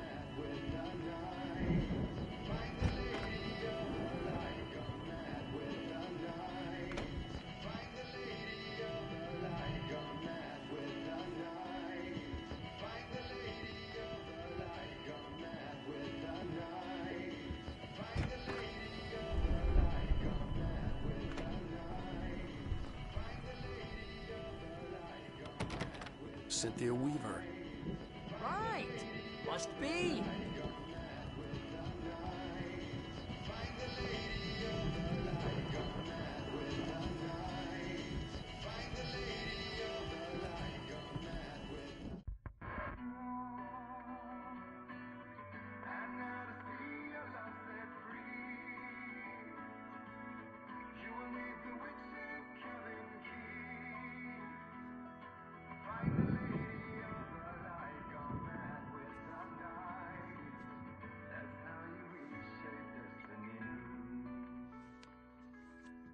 Cynthia Weaver. Right. Must be.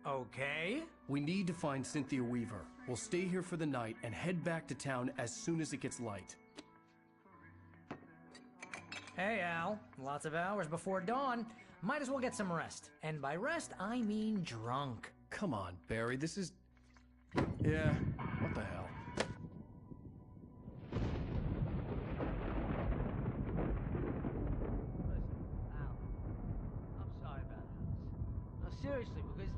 Okay. We need to find Cynthia Weaver. We'll stay here for the night and head back to town as soon as it gets light. Hey, Al. Lots of hours before dawn. Might as well get some rest. And by rest, I mean drunk. Come on, Barry, this is... Yeah, what the hell? I'm sorry about this. No, seriously, because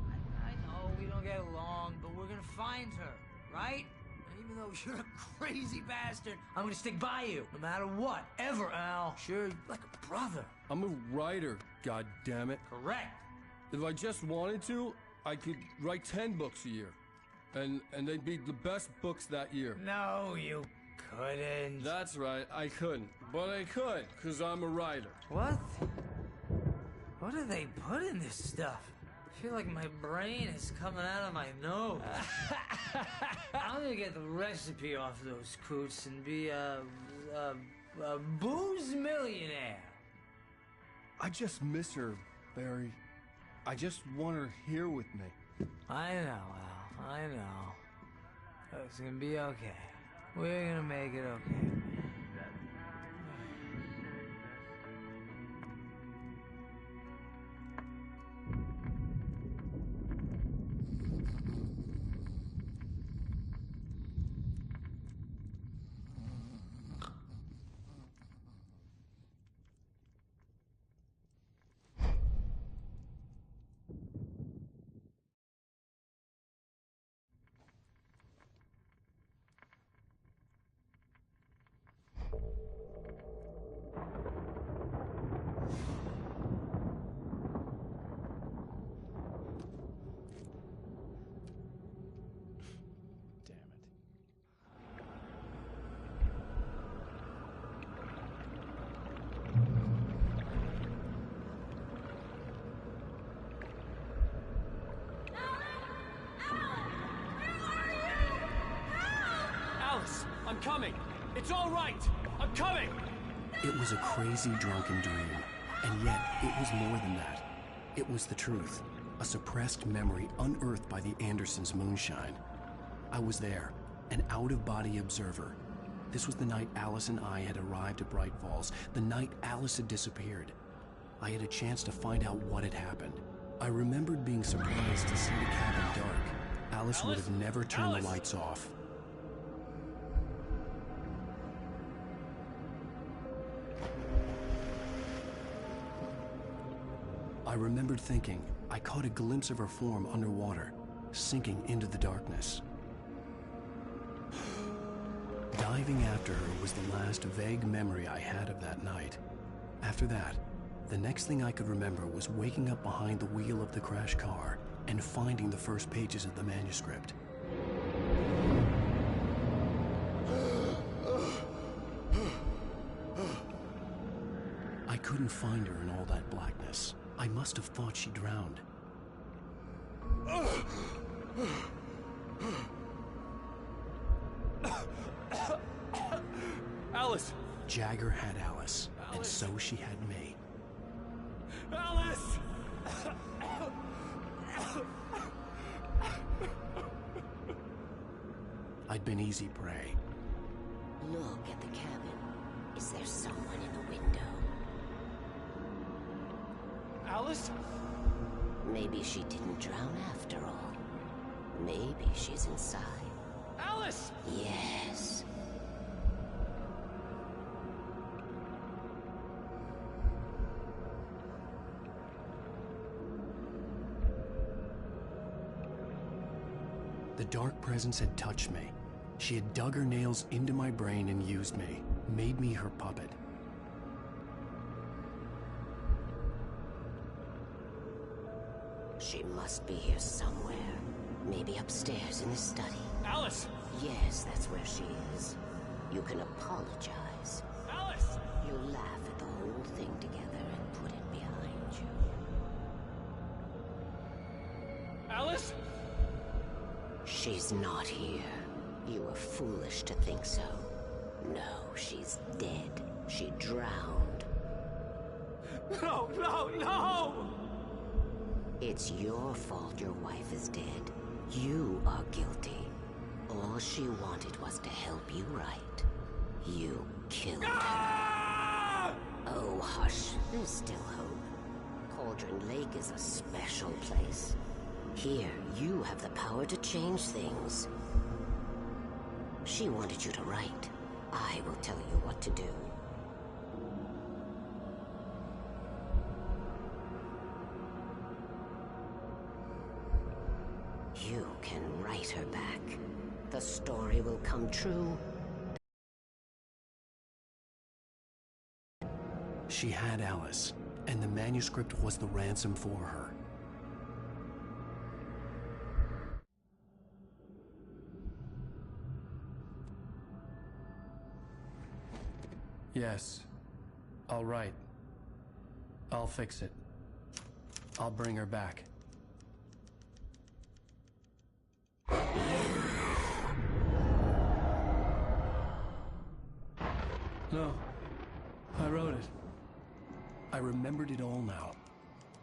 I know we don't get along, but we're gonna find her, right? And even though you're a crazy bastard, I'm gonna stick by you, no matter what, ever, Al. Sure, like a brother. I'm a writer, goddammit. Correct. If I just wanted to, I could write 10 books a year. And they'd be the best books that year. No, you couldn't. That's right, I couldn't. But I could, because I'm a writer. What? What do they put in this stuff? I feel like my brain is coming out of my nose. I'm gonna get the recipe off those coots and be a booze millionaire. I just miss her, Barry. I just want her here with me. I know, Al. I know. It's gonna be okay. We're gonna make it okay. coming! It's all right! I'm coming! It was a crazy, drunken dream, and yet it was more than that. It was the truth, a suppressed memory unearthed by the Andersons' moonshine. I was there, an out-of-body observer. This was the night Alice and I had arrived at Bright Falls, the night Alice had disappeared. I had a chance to find out what had happened. I remembered being surprised to see the cabin dark. Alice would have never turned the lights off. I remembered thinking I caught a glimpse of her form underwater, sinking into the darkness. Diving after her was the last vague memory I had of that night. After that, the next thing I could remember was waking up behind the wheel of the crashed car and finding the first pages of the manuscript. I couldn't find her in all that blackness. I must have thought she drowned. Alice! Jagger had Alice, and so she had me. Alice! I'd been easy prey. Look at the cabin. Is there someone in the window? Alice? Maybe she didn't drown after all. Maybe she's inside. Alice! Yes. The dark presence had touched me. She had dug her nails into my brain and used me, made me her puppet. She must be here somewhere. Maybe upstairs in the study. Alice! Yes, that's where she is. You can apologize. Alice! You laugh at the whole thing together and put it behind you. Alice? She's not here. You were foolish to think so. No, she's dead. She drowned. No, no, no! It's your fault your wife is dead. You are guilty. All she wanted was to help you right. You killed her. Oh, hush. There's still hope. Cauldron Lake is a special place. Here, you have the power to change things. She wanted you to write. I will tell you what to do. You can write her back. The story will come true. She had Alice, and the manuscript was the ransom for her. Yes. All right. I'll fix it. I'll bring her back. No. I wrote it. I remembered it all now.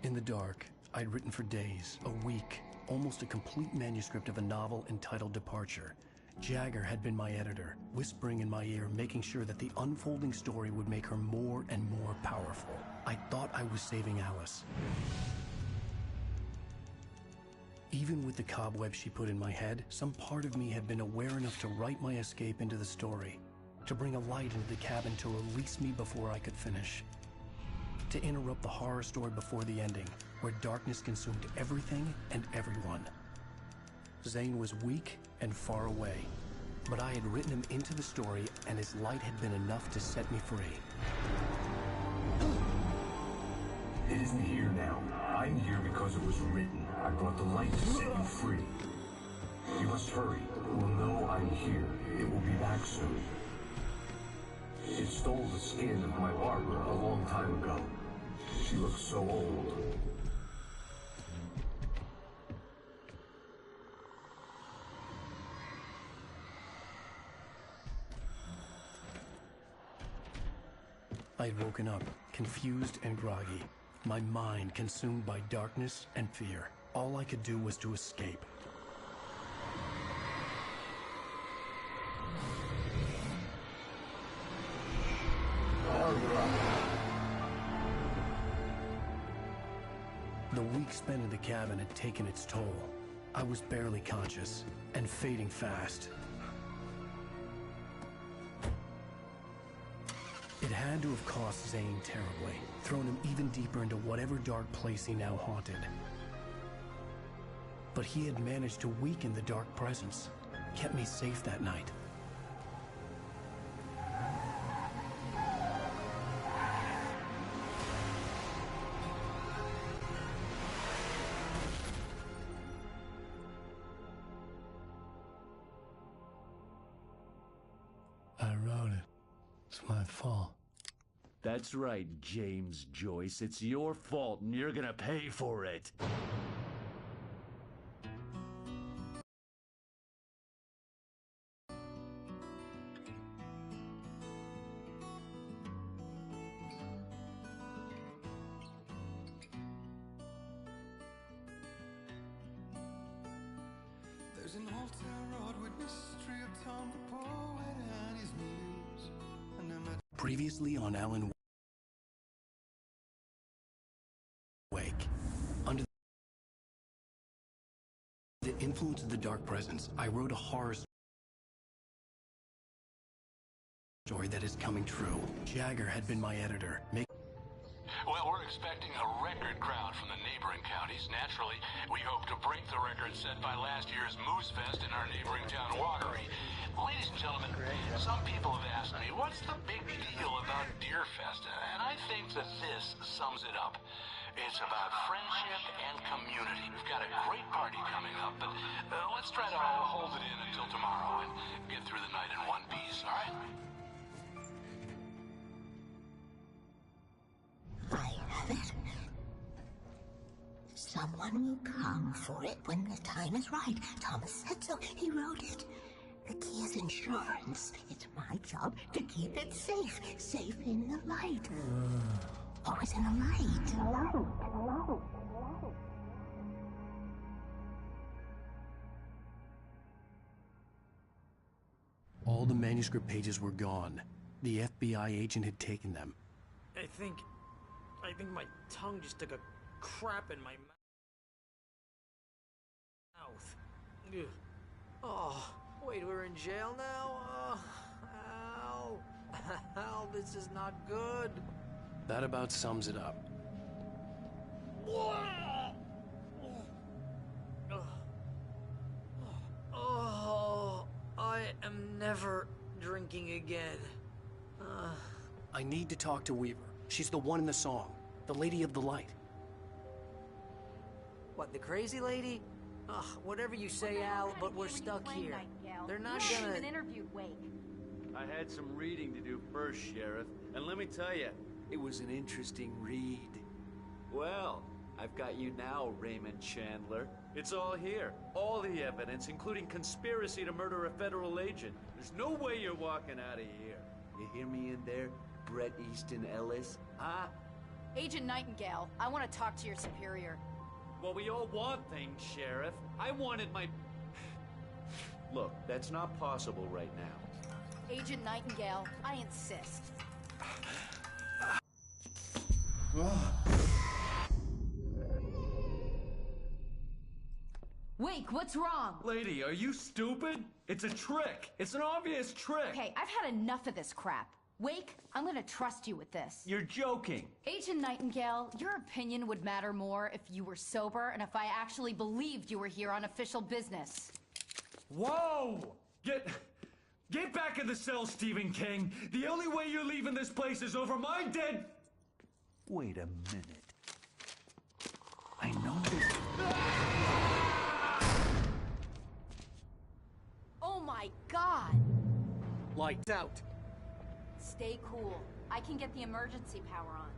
In the dark, I'd written for days, a week, almost a complete manuscript of a novel entitled Departure. Jagger had been my editor, whispering in my ear, making sure that the unfolding story would make her more and more powerful. I thought I was saving Alice. Even with the cobweb she put in my head, some part of me had been aware enough to write my escape into the story, to bring a light into the cabin to release me before I could finish, to interrupt the horror story before the ending, where darkness consumed everything and everyone. Zane was weak and far away, but I had written him into the story, and his light had been enough to set me free. It isn't here now. I'm here because it was written. I brought the light to set you free. You must hurry. It will know I'm here. It will be back soon. It stole the skin of my Barbara a long time ago. She looks so old. I had woken up, confused and groggy, my mind consumed by darkness and fear. All I could do was to escape. The week spent in the cabin had taken its toll. I was barely conscious, and fading fast. It had to have cost Zane terribly, thrown him even deeper into whatever dark place he now haunted. But he had managed to weaken the dark presence, kept me safe that night. I wrote it. It's my fault. That's right, James Joyce. It's your fault, and you're gonna pay for it. There's an old town road with mystery of Tom the poet and his muse. And I'm at Previously on Alan Wake. Under the influence of the dark presence, I wrote a horror story that is coming true. Jagger had been my editor. Well, we're expecting a record crowd from the neighboring counties. Naturally, we hope to break the record set by last year's Moose Fest in our neighboring town, Watery. Ladies and gentlemen, some people have asked me, what's the big deal about Deer Fest? And I think that this sums it up. It's about friendship and community. We've got a great party coming up, but let's try to hold it in until tomorrow and get through the night in one piece, all right? I have it. Someone will come for it when the time is right. Thomas said so. He wrote it. The key is insurance. It's my job to keep it safe. Safe in the light. Always in the light. All the manuscript pages were gone. The FBI agent had taken them. I think my tongue just took a crap in my mouth. Ugh. Oh, wait, we're in jail now? Ow. Ow, this is not good. That about sums it up. Oh, I am never drinking again. I need to talk to Weaver. She's the one in the song. The Lady of the Light. What, the crazy lady? Ugh, whatever you say, Al, but we're stuck here. They're not gonna... even interviewed Wake. I had some reading to do first, Sheriff, and let me tell you, it was an interesting read. Well, I've got you now, Raymond Chandler. It's all here. All the evidence, including conspiracy to murder a federal agent. There's no way you're walking out of here. You hear me in there, Bret Easton Ellis? Huh? Agent Nightingale, I want to talk to your superior. Well, we all want things, Sheriff. I wanted my... Look, that's not possible right now. Agent Nightingale, I insist. Wake, what's wrong? Lady, are you stupid? It's a trick. It's an obvious trick. Okay, I've had enough of this crap. Wake, I'm gonna trust you with this. You're joking. Agent Nightingale, your opinion would matter more if you were sober and if I actually believed you were here on official business. Whoa! Get back in the cell, Stephen King. The only way you're leaving this place is over my dead... Wait a minute. I know this... Oh my God! Lights out. Stay cool. I can get the emergency power on.